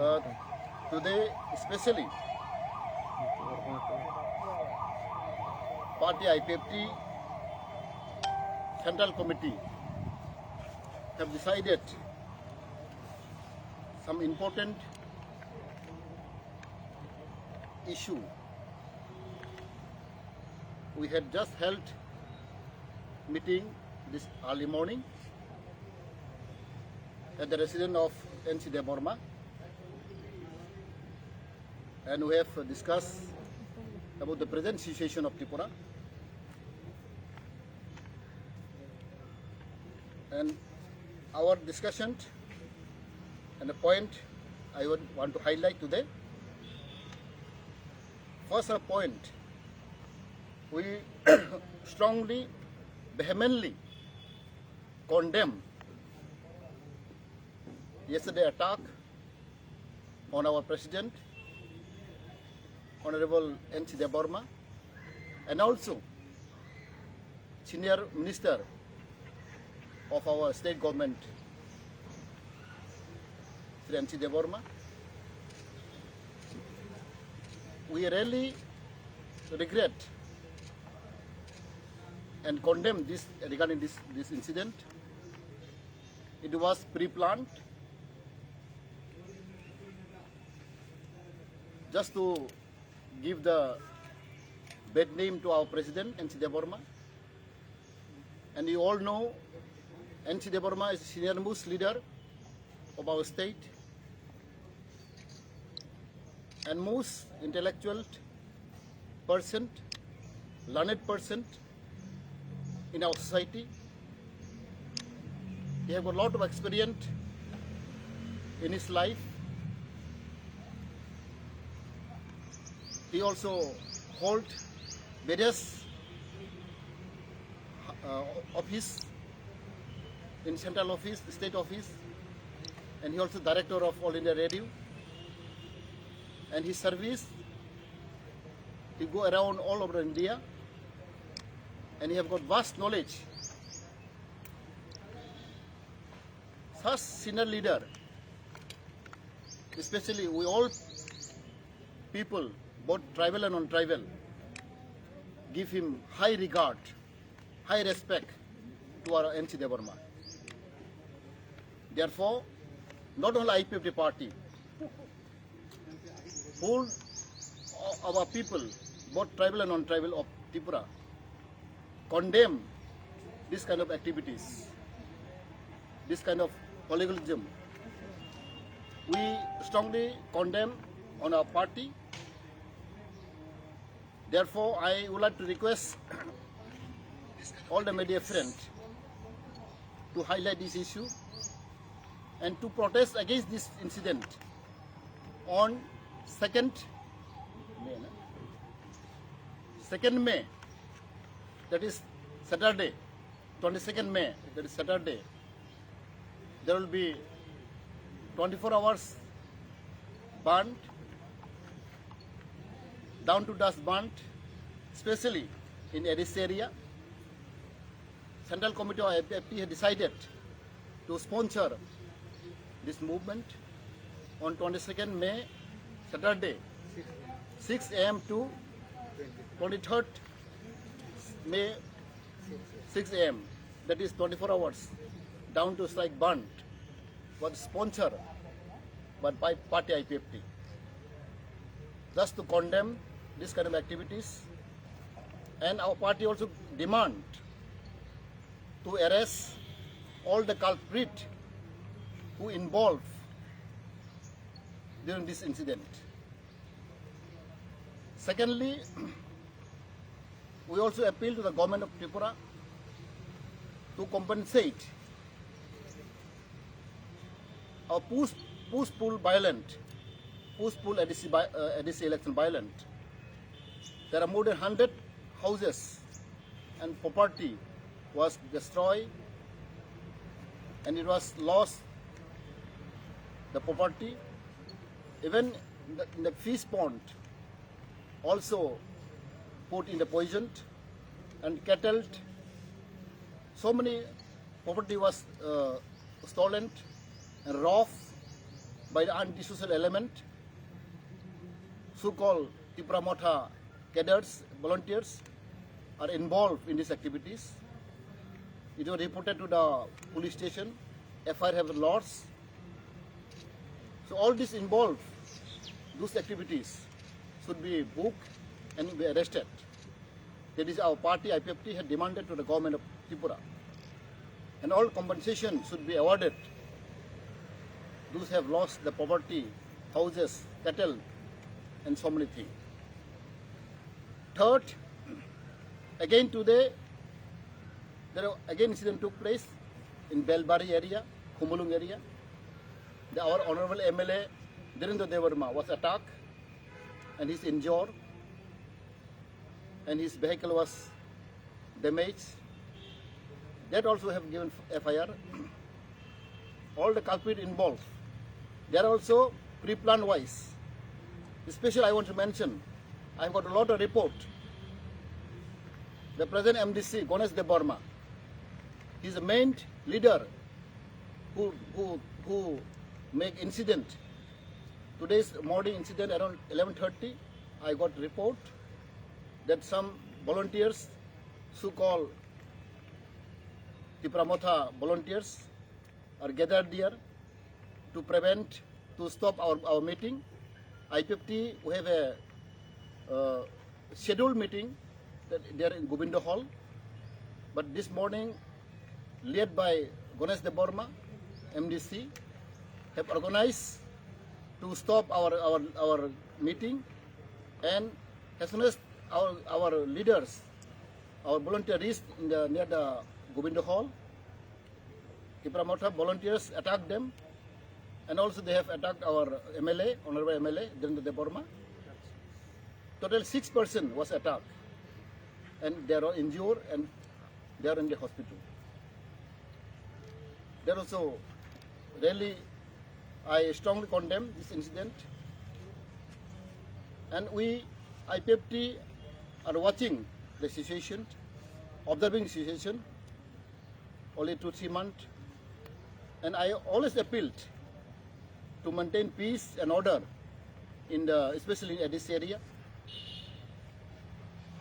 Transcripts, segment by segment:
Uh, Today, especially, Party IPFT Central Committee have decided some important issue. We had just held meeting this early morning at the residence of N.C. Deborma, and we have discussed about the present situation of Tripura. And our discussion and the point I would want to highlight today. First point, we strongly, vehemently condemn yesterday attack on our President, Honorable N.C. Deborma, and also Senior Minister of our state government, Sri N.C. Deborma. We really regret and condemn this regarding this incident. It was pre-planned just to give the bad name to our President, N.C. Deborma. And you all know N.C. Deborma is the senior most leader of our state and most intellectual person, learned person in our society. He has got a lot of experience in his life. He also holds various office in central office, state office, and he also director of All India Radio. And his service, he go around all over India, and he have got vast knowledge. Such senior leader, especially we all people, both tribal and non-tribal, give him high regard, high respect to our N.C. Deborma. Therefore, not only IPFT party, whole our people, both tribal and non-tribal of Tripura, condemn this kind of activities, this kind of hooliganism. We strongly condemn on our party. Therefore, I would like to request all the media friends to highlight this issue and to protest against this incident on 2nd May, that is Saturday, 22nd May, that is Saturday. There will be 24 hours burnt, down to dust burnt, especially in Addis area. Central Committee of IPFT has decided to sponsor this movement on 22nd May, Saturday, 6 a.m. to 23rd May, 6 a.m. That is 24 hours, down to strike burnt, was sponsored by Party IPFT. Just to condemn this kind of activities, and our party also demand to arrest all the culprits who involved during this incident. Secondly, we also appeal to the government of Tripura to compensate our post-poll ADC election violent. There are more than 100 houses and property was destroyed, and it was lost, the property. Even in the fish pond also put in the poison, and cattle. So many property was stolen and robbed by the anti-social element, so-called Tipramotha cadres, volunteers, are involved in these activities. It was reported to the police station. FIR have lodged. So all this involved, those activities should be booked and be arrested. That is our party, IPFT, had demanded to the government of Tripura. And all compensation should be awarded. Those have lost the property, houses, cattle, and so many things. Third, again today, incident took place in Belbari area, Khumulung area. Our honorable MLA, Dhirendra Devarma, was attacked and he's injured and his vehicle was damaged. That also have given FIR. All the culprit involved. They are also pre-planned wise. Especially I want to mention, I've got a lot of report. The present MDC, Ganesh Devarma, he's the main leader who make incident. Today's morning incident around 11:30, I got report that some volunteers, so-called Tipramotha volunteers, are gathered there to stop our meeting. IPFT, we have a scheduled meeting there in Govinda Hall, but this morning, led by Ganesh Devarma, MDC, have organized to stop our meeting, and as soon as our leaders, our volunteers near the Govinda Hall, Tipramotha volunteers attacked them, and also they have attacked our MLA, honorable MLA, Dhirendra Devarma. Total 6 persons was attacked, and they are injured and they are in the hospital. There also really, I strongly condemn this incident, and we, IPFT, are watching the situation, observing the situation, only 2-3 months, and I always appealed to maintain peace and order especially in this area.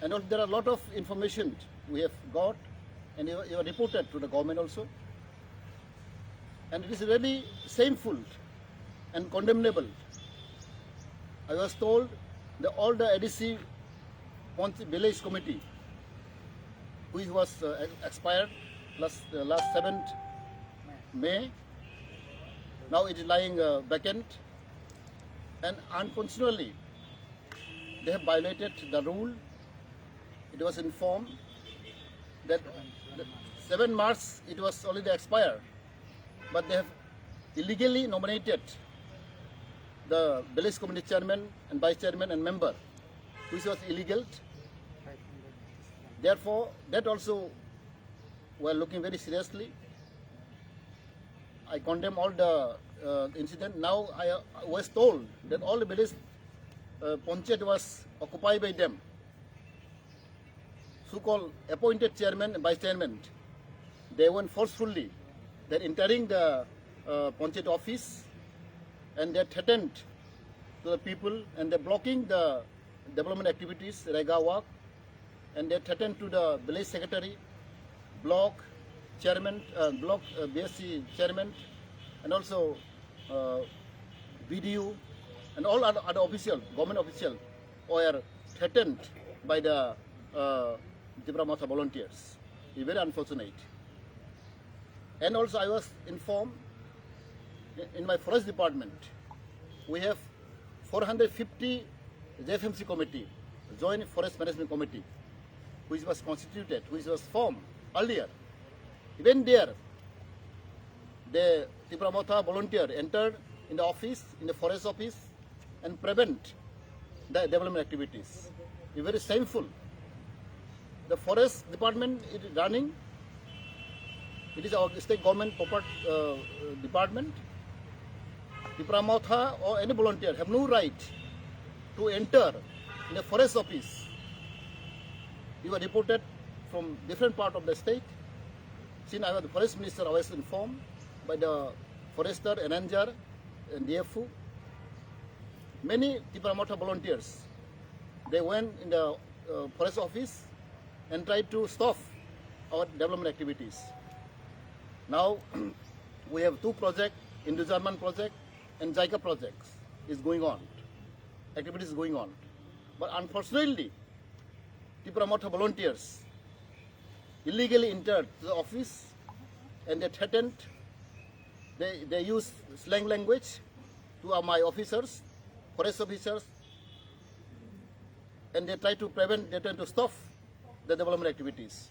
And also there are a lot of information we have got, and you are reported to the government also. And it is really shameful and condemnable. I was told that all the ADC village committee, which was expired last 7th May, now it is lying vacant, and unfortunately they have violated the rule. It was informed that 7 March it was already expired, but they have illegally nominated the village committee chairman and vice chairman and member, which was illegal. Therefore, that also we are looking very seriously. I condemn all the incident. Now I was told that all the village Panchayat was occupied by them, so-called appointed chairman and vice chairman. They went forcefully. They're entering the Panchayat office, and they're threatened to the people, and they're blocking the development activities, Rega work, and they're threatened to the village secretary, block chairman, BSc chairman, and also BDU, and all other officials, government officials, were threatened by the Tipramotha volunteers. It's very unfortunate. And also I was informed, in my forest department, we have 450 JFMC committee, Joint Forest Management Committee, which was constituted, which was formed earlier. Even there, the Tipramotha volunteer entered in the office, in the forest office, and prevent the development activities. It's very shameful. The forest department is running. It is our state government department. Tipramotha or any volunteer have no right to enter in the forest office. We were reported from different part of the state. Since I was the forest minister, I was informed by the forester and ranger and DFU. Many Tripura Motha volunteers, they went in the forest office and tried to stop our development activities. Now we have two projects, Indo-German project and JICA projects is going on, activities is going on. But unfortunately, Tripura Motha volunteers illegally entered the office and they threatened, they use slang language to my officers, forest officers, and they try to prevent, they try to stop the development activities.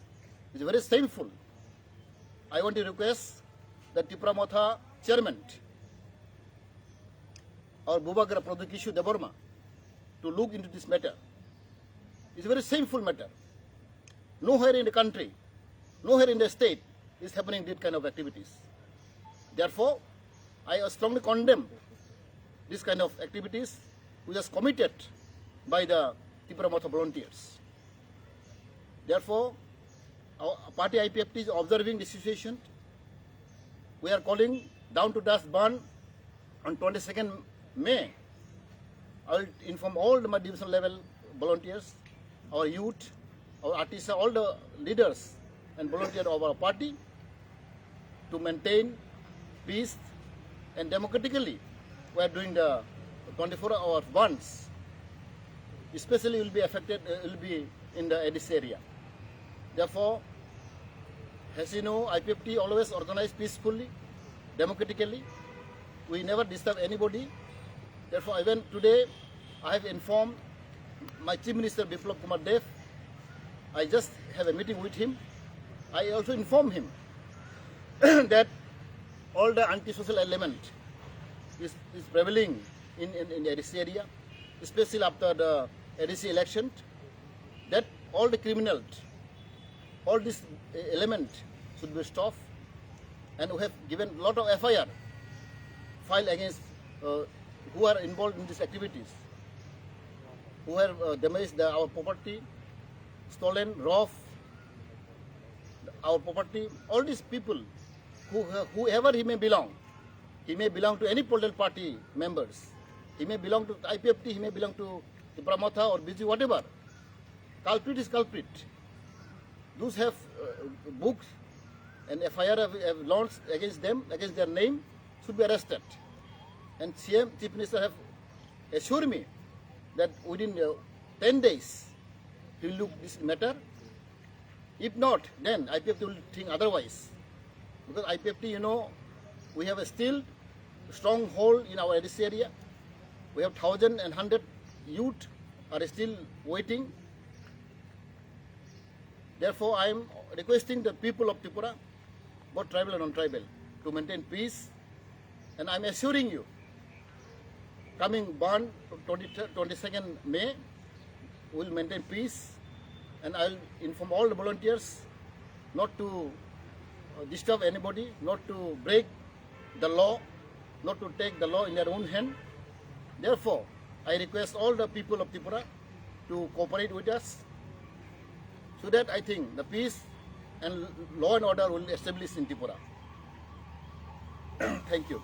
It's very shameful. I want to request the Tripura Motha chairman, our Bubagra Produkishu Deborma, to look into this matter. It's a very shameful matter. Nowhere in the country, nowhere in the state is happening this kind of activities. Therefore, I strongly condemn this kind of activities which is committed by the Tripura Motha volunteers. Therefore, our party IPFT is observing the situation. We are calling down to dust ban on 22nd May. I will inform all the division level volunteers, our youth, our artists, all the leaders and volunteers of our party to maintain peace and democratically. We are doing the 24-hour bans. Especially will be affected, will be in the Addis area. Therefore, as you know, IPFT always organize peacefully, democratically. We never disturb anybody. Therefore, even today, I have informed my Chief Minister Biplab Kumar Dev. I just have a meeting with him. I also informed him that all the antisocial element is prevailing in the Addis area, especially after the Addis election, that all the criminals, all this element should be stopped, and we have given a lot of FIR filed against who are involved in these activities, who have damaged our property, stolen, robbed our property. All these people, whoever he may belong to any political party members, he may belong to IPFT, he may belong to the Tripura Motha or BG, whatever. Culprit is culprit. Those have books and FIR have launched against them, against their name, should be arrested. And CM, Chief Minister, have assured me that within 10 days he will look this matter. If not, then IPFT will think otherwise. Because IPFT, you know, we have a still strong hold in our Addis area. We have 1,100 youth are still waiting. Therefore, I am requesting the people of Tripura, both tribal and non-tribal, to maintain peace. And I am assuring you, coming ban 22nd May, we will maintain peace. And I will inform all the volunteers not to disturb anybody, not to break the law, not to take the law in their own hand. Therefore, I request all the people of Tripura to cooperate with us, so that I think the peace and law and order will be established in Tripura. Thank you.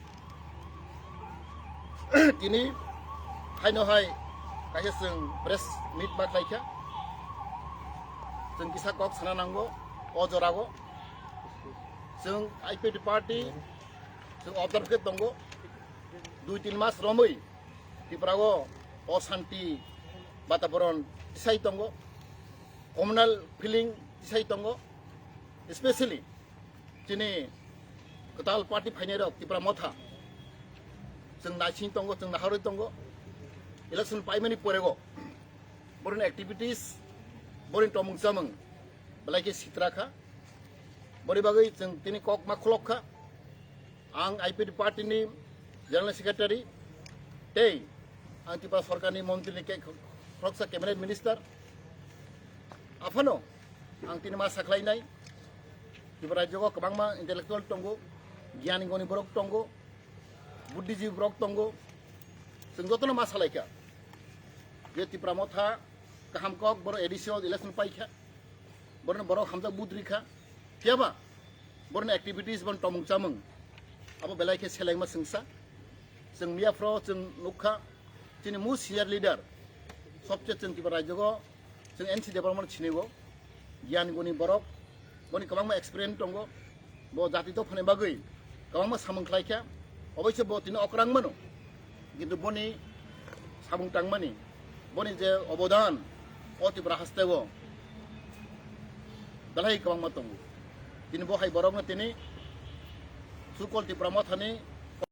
Tini, hai no hai, kaya seng press meet bak laikya, seng kisa kok sana nanggo, ojorago, seng IPFT party, seng observe ke tonggo, 2-3 mas romoi, Tripura go osanti bataboron tisai tonggo, communal feeling tisai tonggo, especially chini ketal party phainero Tripura Motha, seng naichin tonggo, seng naharoi tonggo, election paimani porego, boron activities, boron tomung samung, balai ke sitraka, bori bagai seng tini kok maklokka, ang IPFT party ni General Secretary, tei ang Tripura Sarkar ni Montri ni Kroksa Cabinet Minister, afano ang tinama saklay nai, Tripura Jogo kabangma intellectual tonggo, gyani goni borok tonggo, buddhiजीवी borok tonggo, senggotono masalai ka, je Tripura Motha kaham kok boro edition election paikha, boro borok hamza budrika, tiaba, boro activities bon tomung chamung, abo belai ke selengma sengsa, जों मियाफ्राव जों नुखा जोंनि मु senior lidar सबसे जों तिबा रायजोगो जों एनसि development चिनिगो गियान गुनि बरक बनि गोबां एक्सपिरियेन्स दङ बो जाति तो फने बागै गोबां सामंख्लायखा अबयसे बो तिनो अक्रां मनो किन्तु बनि सामुं टांमानि बनि जे अबदान अतिब्रा हास्तेगो बेलाय गोबां दङ दिनै बहाय बरकनो तिनि सुकल तिब्रा मथानि